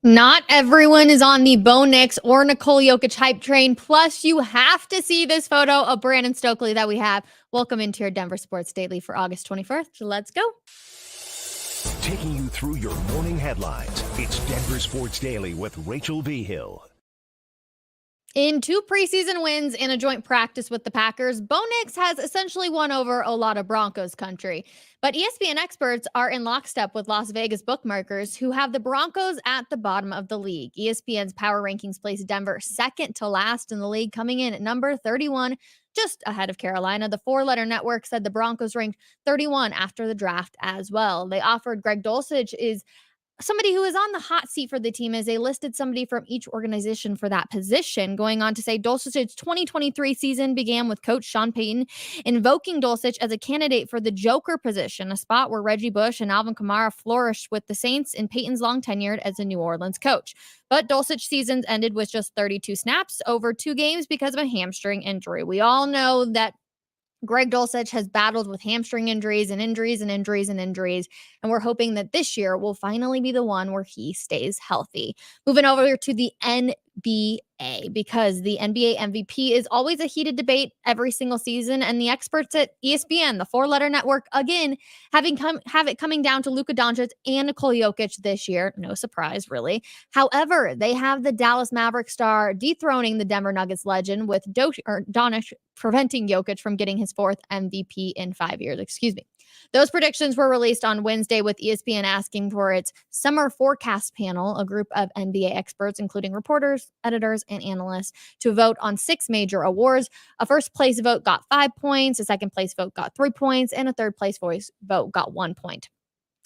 Not everyone is on the Bo Nix or Nikola Jokic hype train. Plus, you have to see this photo of Brandon Stokely that we have. Welcome into your Denver Sports Daily for August 21st. Let's go. Taking you through your morning headlines, it's Denver Sports Daily with Rachel V. Hill. In 2 preseason wins and a joint practice with the Packers, Bo Nix has essentially won over a lot of Broncos country. But ESPN experts are in lockstep with Las Vegas bookmakers who have the Broncos at the bottom of the league. ESPN's power rankings place Denver second to last in the league, coming in at number 31, just ahead of Carolina. The four-letter network said the Broncos ranked 31 after the draft as well. They offered Greg Dulcich is somebody who is on the hot seat for the team, as they listed somebody from each organization for that position, going on to say Dulcich's 2023 season began with coach Sean Payton invoking Dulcich as a candidate for the Joker position, a spot where Reggie Bush and Alvin Kamara flourished with the Saints in Payton's long tenure as a New Orleans coach. But Dulcich's seasons ended with just 32 snaps over 2 games because of a hamstring injury. We all know that Greg Dulcich has battled with hamstring injuries and injuries and injuries and injuries, and we're hoping that this year will finally be the one where he stays healthy. Moving over to the NBA, because the NBA MVP is always a heated debate every single season, and the experts at ESPN, the four-letter network, again, have it coming down to Luka Doncic and Nikola Jokic this year. No surprise, really. However, they have the Dallas Maverick star dethroning the Denver Nuggets legend, with Doncic preventing Jokic from getting his 4th MVP in 5 years. Those predictions were released on Wednesday, with ESPN asking for its summer forecast panel, a group of NBA experts, including reporters, editors, and analysts, to vote on 6 major awards. A first place vote got 5 points, a second place vote got 3 points, and a third place vote got 1 point.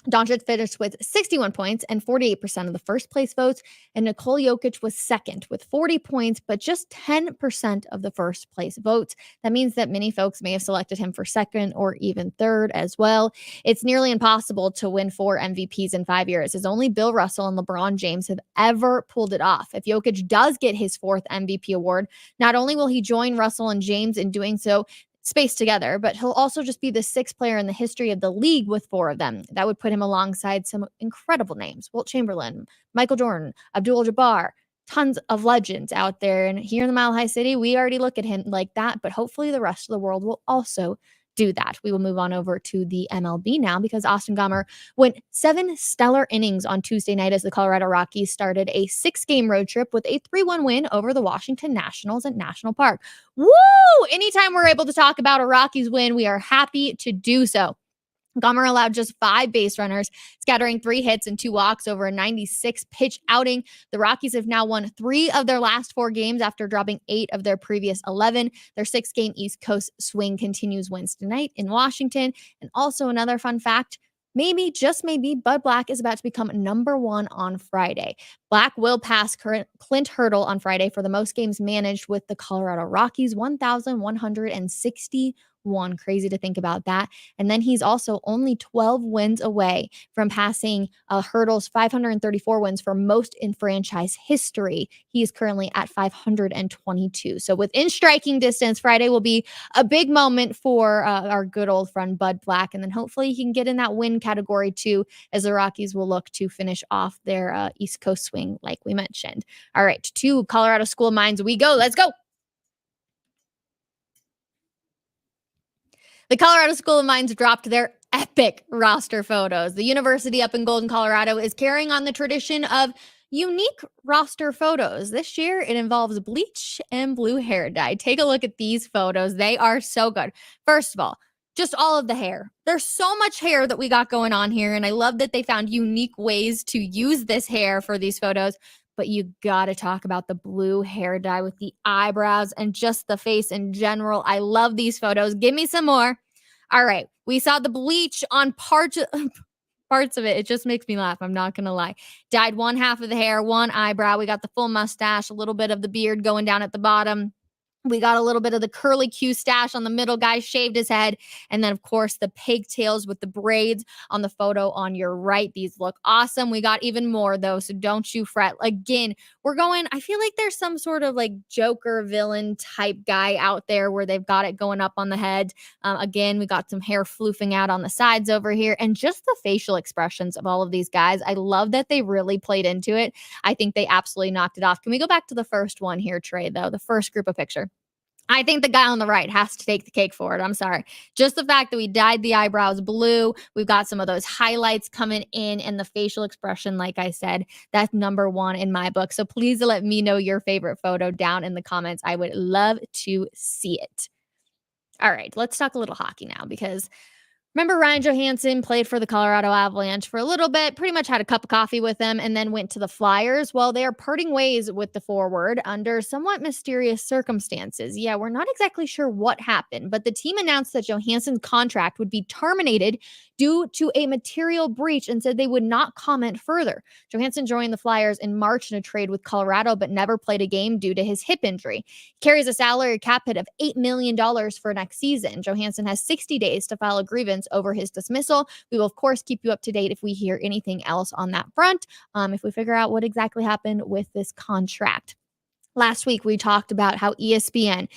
Doncic finished with 61 points and 48% of the first place votes, and Nikola Jokic was second with 40 points, but just 10% of the first place votes. That means that many folks may have selected him for second or even third as well. It's nearly impossible to win 4 MVPs in 5 years, as only Bill Russell and LeBron James have ever pulled it off. If Jokic does get his 4th MVP award, not only will he join Russell and James in doing so spaced together, but he'll also just be the 6th player in the history of the league with 4 of them. That would put him alongside some incredible names: Wilt Chamberlain, Michael Jordan, Abdul-Jabbar, tons of legends out there. And here in the Mile High City, we already look at him like that, but hopefully the rest of the world will also do that. We will move on over to the MLB now, because Austin Gomber went 7 stellar innings on Tuesday night as the Colorado Rockies started a 6-game road trip with a 3-1 win over the Washington Nationals at National Park. Woo! Anytime we're able to talk about a Rockies win, we are happy to do so. Gomber allowed just 5 base runners, scattering 3 hits and 2 walks over a 96-pitch outing. The Rockies have now won 3 of their last 4 games after dropping 8 of their previous 11. Their 6-game East Coast swing continues Wednesday night in Washington. And also another fun fact, maybe, just maybe, Bud Black is about to become number 1 on Friday. Black will pass Clint Hurdle on Friday for the most games managed with the Colorado Rockies, 1,161. Crazy to think about that. And then he's also only 12 wins away from passing Hurdle's 534 wins for most in franchise history. He is currently at 522. So within striking distance, Friday will be a big moment for our good old friend Bud Black. And then hopefully he can get in that win category too, as the Rockies will look to finish off their East Coast swing like we mentioned. All right, to Colorado School of Mines we go. Let's go. The Colorado School of Mines dropped their epic roster photos. The university up in Golden, Colorado is carrying on the tradition of unique roster photos. This year, it involves bleach and blue hair dye. Take a look at these photos. They are so good. First of all, just all of the hair. There's so much hair that we got going on here, and I love that they found unique ways to use this hair for these photos. But you gotta talk about the blue hair dye with the eyebrows and just the face in general. I love these photos. Give me some more. All right. We saw the bleach on parts of it. It just makes me laugh. I'm not going to lie. Dyed 1 half of the hair, 1 eyebrow. We got the full mustache, a little bit of the beard going down at the bottom. We got a little bit of the curly Q stash on the middle guy, shaved his head. And then, of course, the pigtails with the braids on the photo on your right. These look awesome. We got even more, though, so don't you fret. Again, we're going, I feel like there's some sort of like Joker villain type guy out there where they've got it going up on the head. Again, we got some hair floofing out on the sides over here. And just the facial expressions of all of these guys. I love that they really played into it. I think they absolutely knocked it off. Can we go back to the first one here, Trey, though? The first group of picture. I think the guy on the right has to take the cake for it. I'm sorry. Just the fact that we dyed the eyebrows blue, we've got some of those highlights coming in, and the facial expression, like I said, that's number one in my book. So please let me know your favorite photo down in the comments. I would love to see it. All right, let's talk a little hockey now, because remember Ryan Johansson played for the Colorado Avalanche for a little bit, pretty much had a cup of coffee with them, and then went to the Flyers. Well, they are parting ways with the forward under somewhat mysterious circumstances. Yeah, we're not exactly sure what happened, but the team announced that Johansson's contract would be terminated due to a material breach and said they would not comment further. Johansson joined the Flyers in March in a trade with Colorado, but never played a game due to his hip injury. He carries a salary cap hit of $8 million for next season. Johansson has 60 days to file a grievance over his dismissal. We will, of course, keep you up to date if we hear anything else on that front, if we figure out what exactly happened with this contract. Last week, we talked about how ESPN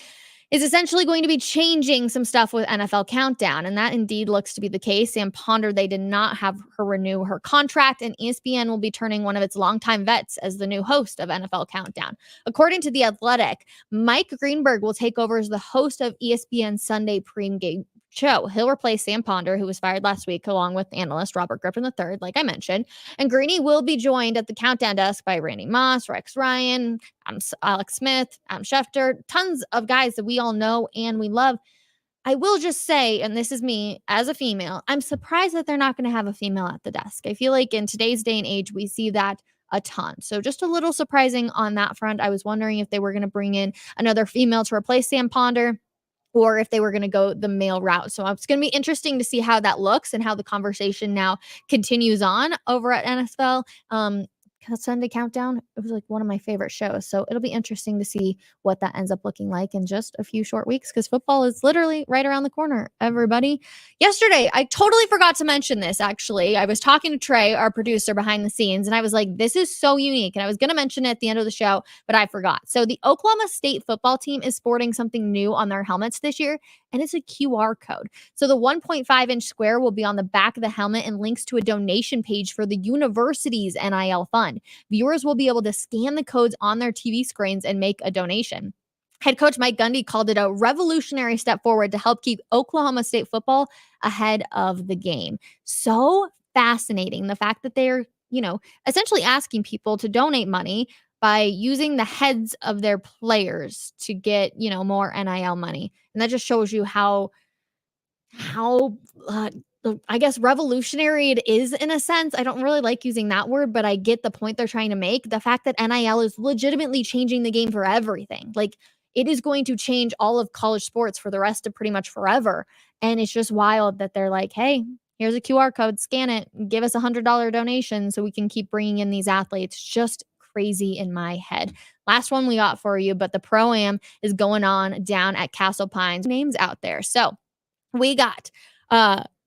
is essentially going to be changing some stuff with NFL Countdown, and that indeed looks to be the case. Sam Ponder, they did not have her renew her contract, and ESPN will be turning one of its longtime vets as the new host of NFL Countdown. According to The Athletic, Mike Greenberg will take over as the host of ESPN's Sunday pregame show. He'll replace Sam Ponder, who was fired last week, along with analyst Robert Griffin III, like I mentioned. And Greeny will be joined at the countdown desk by Randy Moss, Rex Ryan, Alex Smith, Adam Schefter, tons of guys that we all know and we love. I will just say, and this is me as a female, I'm surprised that they're not going to have a female at the desk. I feel like in today's day and age, we see that a ton. So just a little surprising on that front. I was wondering if they were going to bring in another female to replace Sam Ponder, or if they were going to go the male route. So it's going to be interesting to see how that looks and how the conversation now continues on over at NFL. Sunday Countdown, it was like one of my favorite shows. So it'll be interesting to see what that ends up looking like in just a few short weeks, because football is literally right around the corner, everybody. Yesterday, I totally forgot to mention this, actually. I was talking to Trey, our producer behind the scenes, and I was like, this is so unique. And I was going to mention it at the end of the show, but I forgot. So the Oklahoma State football team is sporting something new on their helmets this year, and it's a QR code. So the 1.5-inch square will be on the back of the helmet and links to a donation page for the university's NIL fund. Viewers will be able to scan the codes on their TV screens and make a donation. Head coach Mike Gundy called it a revolutionary step forward to help keep Oklahoma State football ahead of the game. So fascinating. The fact that they're, essentially asking people to donate money by using the heads of their players to get, more NIL money. And that just shows you how I guess revolutionary it is in a sense. I don't really like using that word, but I get the point they're trying to make. The fact that NIL is legitimately changing the game for everything. Like, it is going to change all of college sports for the rest of pretty much forever. And it's just wild that they're like, hey, here's a QR code, scan it, give us $100 donation so we can keep bringing in these athletes. Just crazy in my head. Last one we got for you, but the ProAm is going on down at Castle Pines. Names out there. So we got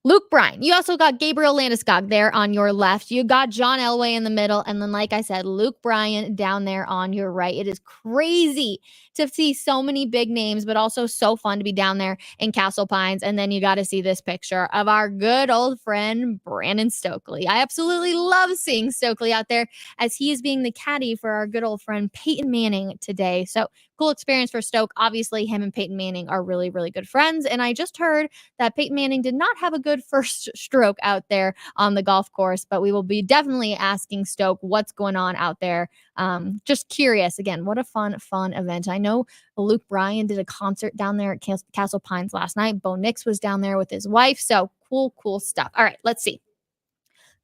Luke Bryan. You also got Gabriel Landeskog there on your left. You got John Elway in the middle. And then, like I said, Luke Bryan down there on your right. It is crazy to see so many big names, but also so fun to be down there in Castle Pines. And then you got to see this picture of our good old friend, Brandon Stokely. I absolutely love seeing Stokely out there, as he is being the caddy for our good old friend Peyton Manning today. So cool experience for Stoke. Obviously, him and Peyton Manning are really, really good friends. And I just heard that Peyton Manning did not have a good first stroke out there on the golf course, but we will be definitely asking Stoke what's going on out there. Just curious. Again, what a fun event. I know Luke Bryan did a concert down there at Castle Pines last night. Bo Nix was down there with his wife. So cool stuff. All right, let's see.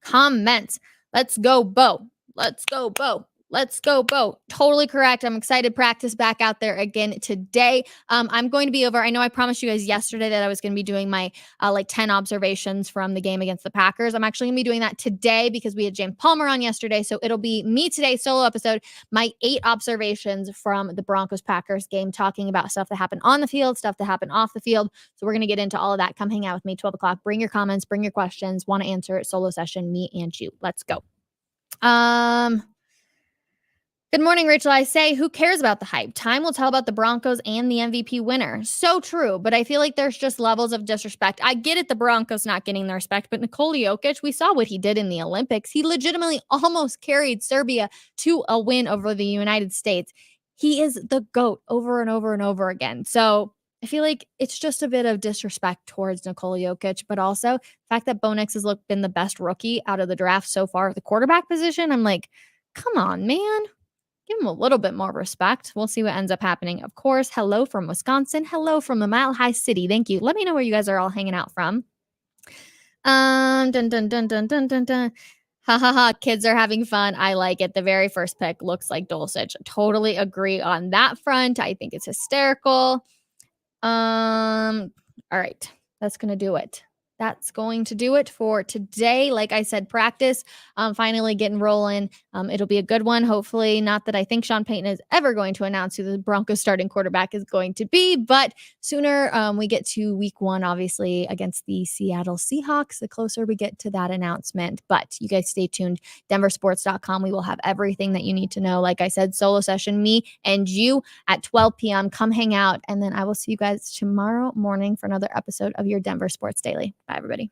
Comments. Let's go, Bo. Let's go, Bo. Let's go, Bo. Totally correct. I'm excited. Practice back out there again today. I'm going to be over. I know I promised you guys yesterday that I was going to be doing my 10 observations from the game against the Packers. I'm actually going to be doing that today because we had James Palmer on yesterday. So it'll be me today, solo episode, my 8 observations from the Broncos-Packers game, talking about stuff that happened on the field, stuff that happened off the field. So we're going to get into all of that. Come hang out with me, 12 o'clock. Bring your comments, bring your questions. Want to answer it, solo session, me and you. Let's go. Good morning, Rachel. I say, who cares about the hype? Time will tell about the Broncos and the MVP winner. So true, but I feel like there's just levels of disrespect. I get it, the Broncos not getting the respect, but Nikola Jokic, we saw what he did in the Olympics. He legitimately almost carried Serbia to a win over the United States. He is the GOAT over and over and over again. So I feel like it's just a bit of disrespect towards Nikola Jokic, but also the fact that Bo Nix has been the best rookie out of the draft so far at the quarterback position. I'm like, come on, man. Give him a little bit more respect. We'll see what ends up happening. Of course, hello from Wisconsin. Hello from the Mile High City. Thank you. Let me know where you guys are all hanging out from. Dun dun dun dun dun dun dun. Ha ha ha. Kids are having fun. I like it. The very first pick looks like Dulcich. Totally agree on that front. I think it's hysterical. All right. That's gonna do it. That's going to do it for today. Like I said, practice, finally getting rolling. It'll be a good one. Hopefully, not that I think Sean Payton is ever going to announce who the Broncos starting quarterback is going to be, but sooner we get to week 1, obviously, against the Seattle Seahawks, the closer we get to that announcement. But you guys stay tuned. Denversports.com. We will have everything that you need to know. Like I said, solo session, me and you at 12 p.m. Come hang out. And then I will see you guys tomorrow morning for another episode of your Denver Sports Daily. Bye, everybody.